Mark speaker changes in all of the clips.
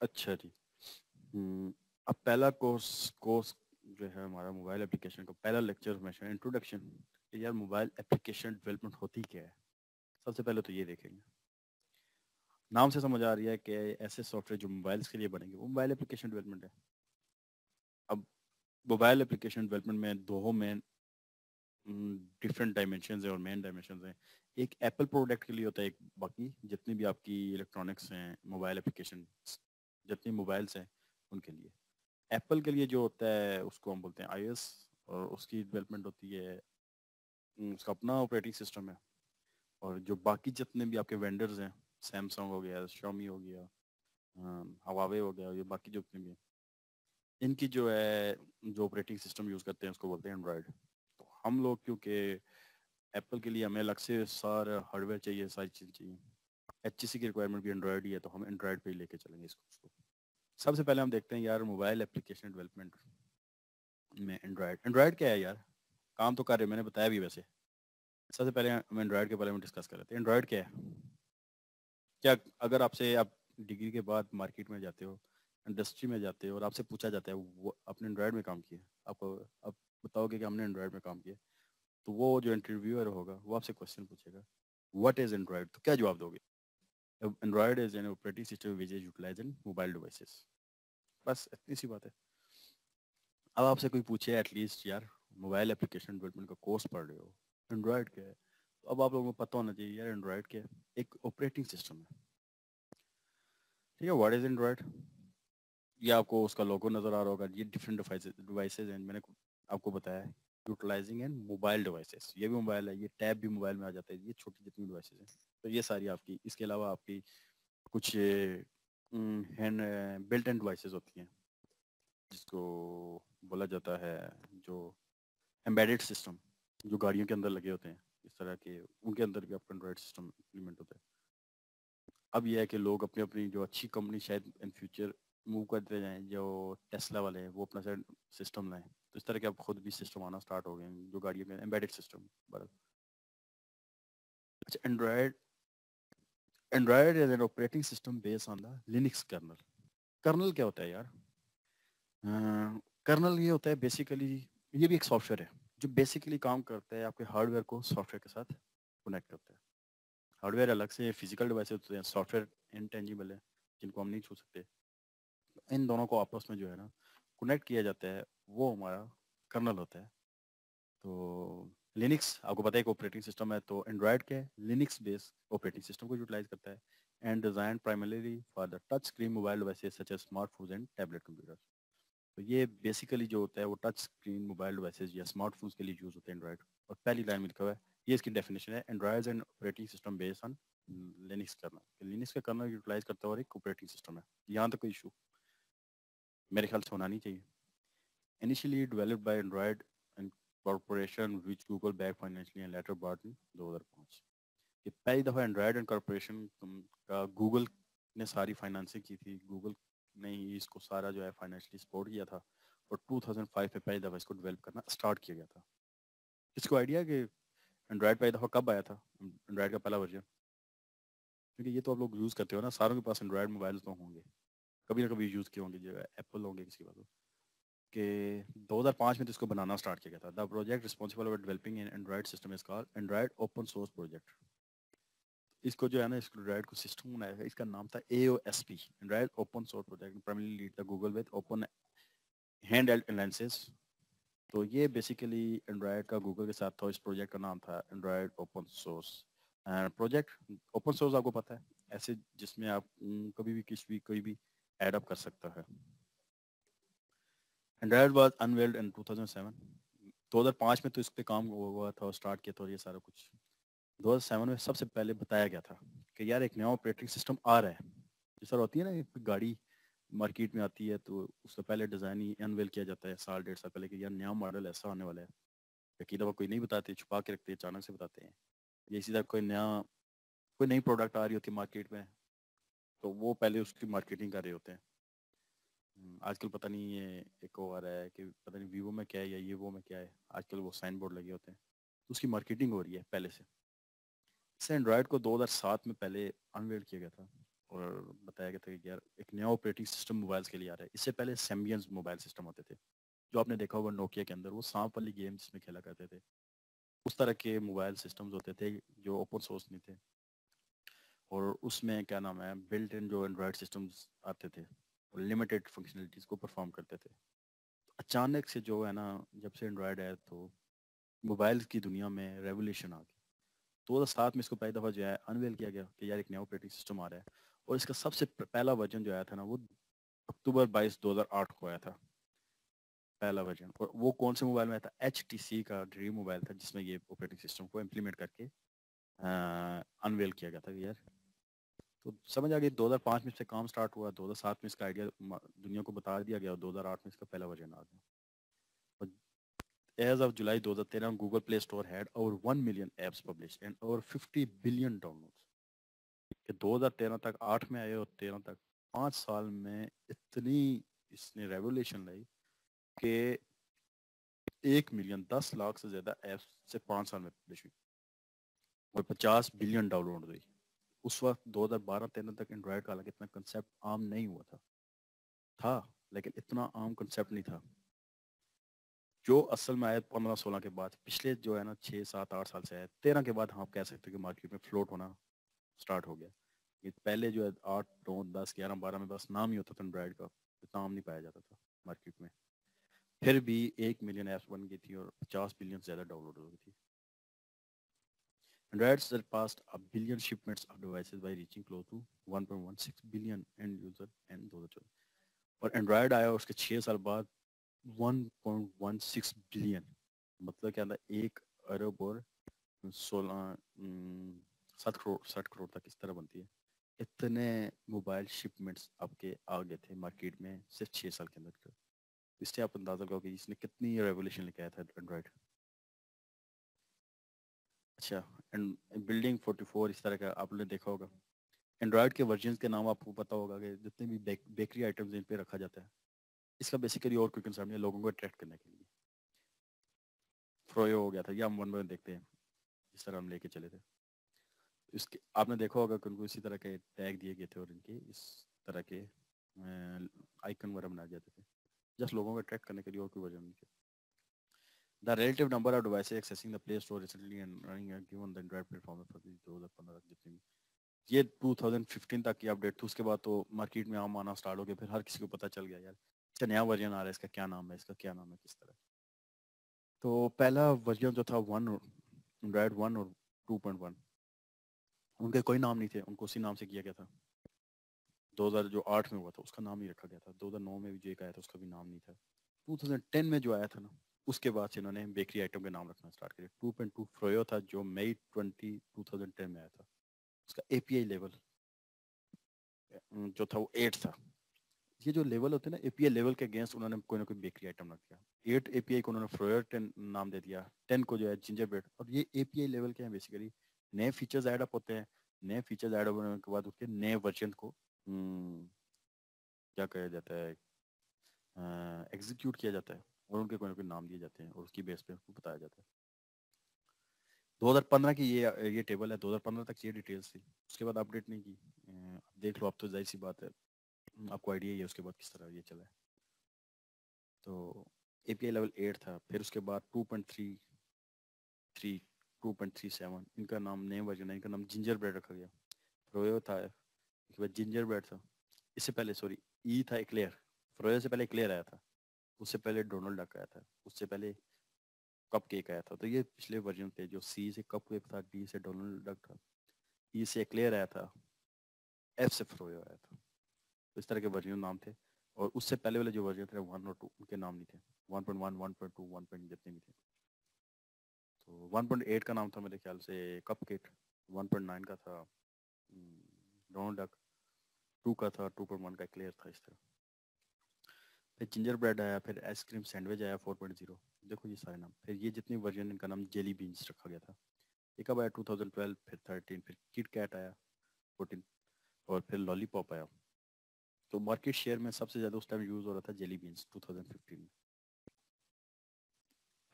Speaker 1: अच्छा जी। अब पहला कोर्स कोर्स जो है हमारा मोबाइल एप्लीकेशन का पहला लेक्चर हमेशा इंट्रोडक्शन। यार मोबाइल एप्लीकेशन डेवलपमेंट होती क्या है, सबसे पहले तो ये देखेंगे। नाम से समझ आ रही है कि ऐसे सॉफ्टवेयर जो मोबाइल्स के लिए बनेंगे वो मोबाइल एप्लीकेशन डेवलपमेंट है। अब मोबाइल एप्लीकेशन डेवलपमेंट में दो मेन डिफरेंट डायमेंशन है और मेन डायमेंशन हैं। एक एप्पल प्रोडक्ट के लिए होता है, एक बाकी जितनी भी आपकी इलेक्ट्रॉनिक्स हैं मोबाइल एप्लीकेशन जितनी मोबाइल्स हैं उनके लिए। एप्पल के लिए जो होता है उसको हम बोलते हैं iOS, और उसकी डेवलपमेंट होती है उसका अपना ऑपरेटिंग सिस्टम है। और जो बाकी जितने भी आपके वेंडर्स हैं, सैमसंग हो गया, Xiaomi हो गया, हवावे हो गया, ये बाकी जो जितने भी हैं, इनकी जो है जो ऑपरेटिंग सिस्टम यूज़ करते हैं उसको बोलते हैं एंड्रॉयड। तो हम लोग क्योंकि एप्पल के लिए हमें अलग से सारा हार्डवेयर चाहिए, सारी चीज़ चाहिए, HTC की रिक्वायरमेंट भी एंड्रॉयड ही है, तो हम एंड्रॉयड पे ही लेके चलेंगे इसको। सबसे पहले हम देखते हैं यार मोबाइल एप्लीकेशन डेवलपमेंट में एंड्रॉयड। एंड्रॉयड क्या है यार, काम तो कर रहे मैंने बताया भी वैसे। सबसे पहले हम एंड्रॉयड के बारे में डिस्कस कर रहे थे। एंड्रॉयड क्या है? क्या अगर आपसे आप डिग्री के बाद मार्केट में जाते हो, इंडस्ट्री में जाते हो और आपसे पूछा जाता है वो आपने एंड्रॉयड में काम किया, आपको आप बताओगे कि हमने एंड्रॉयड में काम किया, तो वो जो इंटरव्यूअर होगा वो आपसे क्वेश्चन पूछेगा व्हाट इज एंड्रॉयड, तो क्या जवाब दोगे? Android is an operating system which is utilized in mobile devices. बस इतनी सी बात है। अब आपसे कोई पूछे एटलीस्ट यार मोबाइल एप्लीकेशन डेवलपमेंट का कोर्स पढ़ रहे हो, एंड्रॉयड क्या है, तो अब आप लोगों को पता होना चाहिए यार एंड्रॉयड क्या है। एक ऑपरेटिंग सिस्टम है, ठीक है। What is Android? ये आपको उसका लोगो नजर आ रहा होगा। ये डिफरेंट डिवाइसेज हैं, मैंने आपको बताया है यूटिलाइजिंग एंड मोबाइल डिवाइसेस। ये भी मोबाइल है, ये टैब भी मोबाइल में आ जाता है, ये छोटी जितनी डिवाइसेज हैं। तो ये सारी आपकी, इसके अलावा आपकी कुछ हैंड बिल्ट इन डिवाइसेस होती हैं जिसको बोला जाता है जो एम्बेडेड सिस्टम, जो गाड़ियों के अंदर लगे होते हैं इस तरह के, उनके अंदर भी आपका एंड्रॉइड सिस्टम इम्प्लीमेंट होता है। अब यह है कि लोग अपनी अपनी जो अच्छी कंपनी शायद इन फ्यूचर मूव करते जाएं, जो टेस्ला वाले हैं वो अपना शायद सिस्टम लाएं, तो इस तरह के अब खुद भी सिस्टम आना स्टार्ट हो गए हैं जो गाड़ियों में एम्बेडेड सिस्टम बरल। अच्छा, android android is an operating system based on the Linux kernel. Kernel क्या होता है यार? कर्नल ये होता है बेसिकली, ये भी एक सॉफ्टवेयर है जो बेसिकली काम करता है आपके हार्डवेयर को सॉफ्टवेयर के साथ कनेक्ट करता है। हार्डवेयर अलग से फिजिकल डिवाइस होते हैं, सॉफ्टवेयर इनटेंजिबल है जिनको हम नहीं छू सकते। इन दोनों को आपस में जो है ना कनेक्ट किया जाता है, वो हमारा कर्नल होता है। तो लिनक्स आपको पता है एक ऑपरेटिंग सिस्टम है, तो एंड्रॉयड क्या है? लिनक्स बेस्ड ऑपरेटिंग सिस्टम को यूटिलाइज करता है and design primarily for the touch screen mobile devices such as smartphones and tablet computer. तो ये बेसिकली जो होता है वो टच स्क्रीन मोबाइल डिवाइसेस या स्मार्टफोन्स के लिए यूज होते हैं एंड्रॉयड। और पहली लाइन में लिखा हुआ है, ये इसकी डेफिनेशन है, Android and operating system based on Linux kernel. Linux का कर्नल यूटिलाइज करता है और एक ऑपरेटिंग सिस्टम है। यहाँ तक कोई इशू मेरे ख्याल से होना नहीं चाहिए। Initially developed by Android and corporation which Google back financially and later bought in 2005। ये पहली दफ़ा एंड्रॉयड एंड कॉर्पोरेशन का गूगल ने सारी फाइनेंसिंग की थी, गूगल ने ही इसको सारा जो है फाइनेंशियली सपोर्ट किया था। और 2005 में पहली दफ़ा इसको डेवलप करना स्टार्ट किया गया था। इसको आइडिया कि एंड्रॉयड पहली दफ़ा कब आया था, एंड्रॉयड का पहला वर्जन? क्योंकि ये तो आप लोग यूज़ करते हो ना, सारों के पास एंड्रॉयड मोबाइल तो होंगे, कभी ना कभी यूज़ किए होंगे, जो एप्पल होंगे किसी के पास कि 2005 में तो इसको बनाना स्टार्ट किया गया था। The project responsible for developing N Android system is called Android open source project. इसको जो है ना, इसको एंड्रॉयड को सिस्टम बनाया था, इसका नाम था AOSP, Android open source project, primarily lead the Google with open hand held analysis. तो ये बेसिकली एंड्रॉयड का गूगल के साथ था, इस प्रोजेक्ट का नाम था Android open source project. Open source आपको पता है ऐसे जिसमें आप कभी भी किसी भी कोई भी ऐड अप कर सकता है। एंड्रॉयड वाज अनवेल्ड इन 2007। 2005 में तो इस पे काम हुआ था और स्टार्ट किया था, और ये सारा कुछ 2007 में सबसे पहले बताया गया था कि यार एक नया ऑपरेटिंग सिस्टम आ रहा है। जिस तरह होती है ना, एक गाड़ी मार्केट में आती है तो उससे पहले डिज़ाइन ही अनवेल किया जाता है साल डेढ़ साल पहले कि यार नया मॉडल ऐसा होने वाला है। यकीन दफा कोई नहीं बताते, छुपा के रखते हैं, अचानक से बताते हैं। ये सीधा कोई नई प्रोडक्ट आ रही होती है मार्केट में, तो वो पहले उसकी मार्केटिंग कर रहे होते हैं। आजकल पता नहीं ये एक वो आ रहा है कि पता नहीं वीवो में क्या है या ये वो में क्या है, आजकल वो साइन बोर्ड लगे होते हैं, तो उसकी मार्केटिंग हो रही है पहले से। इसे एंड्रॉयड को 2007 में पहले अनवेल किया गया था। और बताया गया था कि यार एक नया ऑपरेटिंग सिस्टम मोबाइल्स के लिए आ रहा है। इससे पहले सैम्बियन मोबाइल सिस्टम होते थे जो आपने देखा होगा नोकिया के अंदर, वो सांप वाली गेम जिसमें खेला करते थे, उस तरह के मोबाइल सिस्टम्स होते थे जो ओपन सोर्स नहीं थे। और उसमें क्या नाम है, बिल्ट इन जो एंड्रॉयड सिस्टम्स आते थे और लिमिटेड फंक्शनलिटीज़ को परफॉर्म करते थे। अचानक से जो है ना, जब से एंड्रॉयड आया तो मोबाइल की दुनिया में रेवोल्यूशन आ गई। 2007 में इसको पहली दफ़ा जो है अनवेल किया गया कि यार एक नया ऑपरेटिंग सिस्टम आ रहा है। और इसका सबसे पहला वर्जन जो आया था ना, वो अक्टूबर 22 2008 को आया था, पहला वर्जन। और वो कौन से मोबाइल में आया था, HTC का ड्रीम मोबाइल था जिसमें ये ऑपरेटिंग सिस्टम को इम्प्लीमेंट करके अनवेल किया गया था यार। तो समझ आ गई, 2005 में इससे काम स्टार्ट हुआ, 2007 में इसका आइडिया दुनिया को बता दिया गया और 2008 में इसका पहला वर्जन आ गया। As of July 2013, Google Play Store had over 1 million apps published and over 50 billion downloads. कि 2013 तक, 8 में आए और 13 तक, 5 साल में इतनी इसने रेवोल्यूशन लाई कि 1 मिलियन 10 लाख से ज्यादा ऐप्स से 5 साल में पब्लिश हुई और 50 बिलियन डाउनलोड हुई। उस वक्त 2012-13 तक एंड्रॉयड का हालांकि इतना कंसेप्ट आम नहीं हुआ था लेकिन इतना आम कंसेप्ट नहीं था। जो असल में आया 15-16 के बाद, पिछले जो है ना 6-7-8 साल से आया 13 के बाद, हाँ आप कह सकते हो कि मार्केट में फ्लोट होना स्टार्ट हो गया। ये पहले जो है 8, 9, 10, 11, 12 में बस नाम ही होता था एंड्रॉयड का, इतना आम नहीं पाया जाता था मार्केट में। फिर भी 1 मिलियन ऐप्स बन गई थी और 50 बिलियन से ज़्यादा डाउनलोड हो गई थी। Android surpassed a billion shipments of devices by reaching close to 1.16 billion end user in 2014। और एंड्रॉयड आया उसके 6 साल बाद 1.16 बिलियन, मतलब क्या था, 1 अरब और 60 करोड़ तक इस तरह बनती है। इतने मोबाइल शिपमेंट्स आपके आ गए थे मार्केट में सिर्फ 6 साल के अंदर। इससे आप अंदाजा लगाओ कि इसने कितनी रेवोल्यूशन लेके आया था एंड्रॉयड। अच्छा, एंड बिल्डिंग 44 इस तरह का आपने देखा होगा। एंड्रॉयड के वर्जन के नाम आपको पता होगा कि जितने भी बेकरी आइटम्स इन पे रखा जाता है, इसका बेसिकली और कोई कंसर्न नहीं है, लोगों को अट्रैक्ट करने के लिए। फ्रोयो हो गया था, ये हम वन बाय वन देखते हैं इस तरह हम लेके चले थे। इसके आपने देखा होगा कि उनको इसी तरह के टैग दिए गए थे और इनके इस तरह के आइकन वगैरह बनाए जाते थे, जस्ट लोगों को अट्रैक्ट करने के लिए, और कोई वजह नहीं थी। The relative number of devices accessing the Play Store recently and running given the Android platform for 2015 तक जितनी भी, ये 2015 तक की अपडेट थी। उसके बाद तो मार्केट में आम आना स्टार्ट हो गया, फिर हर किसी को पता चल गया यार इसका नया वर्जन आ रहा है, इसका क्या नाम है, इसका क्या नाम है, किस तरह। तो पहला वर्जन जो था 1, एंड्रॉयड 1 और 2.1, उनके कोई नाम नहीं थे, उनको उसी नाम से किया गया था। 2000 जो 8 में हुआ था उसका नाम ही रखा गया था। 2009 में भी जो एक आया था उसका भी नाम नहीं था। 2010 में जो आया था ना, उसके बाद से इन्होंने बेकरी आइटम के नाम रखना स्टार्ट किया। 2.2 फ्रोयो था जो मई 2010 में आया था। उसका एपीआई लेवल जो था वो 8 था। ये जो लेवल होते हैं ना एपीआई लेवल के अगेंस्ट, उन्होंने कोई ना कोई बेकरी आइटम रख दिया। 8 एपीआई को उन्होंने फ्रोयर 10 नाम दे दिया, 10 को जो है जिंजर ब्रेड। और ये एपीआई लेवल के हैं बेसिकली, नए फीचर्स ऐड अप होते हैं। नए फीचर्स ऐड अप होने के बाद उसके नए वर्जन को क्या कहा जाता है, एग्जीक्यूट किया जाता है और उनके कोई ना कोई नाम दिए जाते हैं और उसकी बेस पे उसको बताया जाता है। 2015 की ये टेबल है, 2015 तक ये डिटेल्स थी, उसके बाद अपडेट नहीं की। देख लो, अब तो जाहिर सी बात है आपको आइडिया ही है उसके बाद किस तरह ये चला है। तो एपीआई लेवल 8 था, फिर उसके बाद 2.33, 2.37, इनका नाम नए वर्जन है, इनका नाम जिंजर ब्रेड रखा गया। फ्रोयो था, उसके बाद जिंजर ब्रेड था, इससे पहले सॉरी ई था एक्लेयर। फ्रोयो से पहले एक्लेयर आया था, उससे पहले डोनाल्ड डक आया था, उससे पहले कप केक आया था। तो ये पिछले वर्जन थे, जो सी से कप केक था, डी से डोनाल्ड डक था, ई से एक्लेयर आया था, एफ से फ्रोयो आया था। तो इस तरह के वर्जन नाम थे। और उससे पहले वाले जो वर्जन थे 1 और 2, उनके नाम नहीं थे। 1.1, 1.2, 1. जितने भी थे। तो 1.8 का नाम था मेरे ख्याल से कप केक, 1.9 का था डोनाल्ड डक, 2 का था, 2.1 का एक्लेयर था, इस तरह। फिर जिंजर ब्रेड आया, फिर आइसक्रीम सैंडविच आया 4.0। देखो ये सारे नाम, फिर ये जितनी वर्जन, इनका नाम जेली बीन्स रखा गया था। ये कब आया, 2012, फिर 13, फिर किट कैट आया 14, और फिर लॉलीपॉप आया। तो मार्केट शेयर में सबसे ज़्यादा उस टाइम यूज़ हो रहा था जेली बीन्स 2015 में।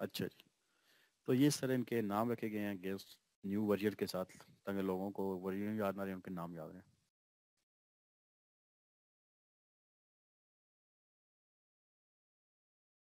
Speaker 1: अच्छा जी, तो ये सर इनके नाम रखे गए हैं गेस्ट न्यू वर्जन के साथ, ताकि लोगों को वर्जन याद ना रहे, उनके नाम याद रहे।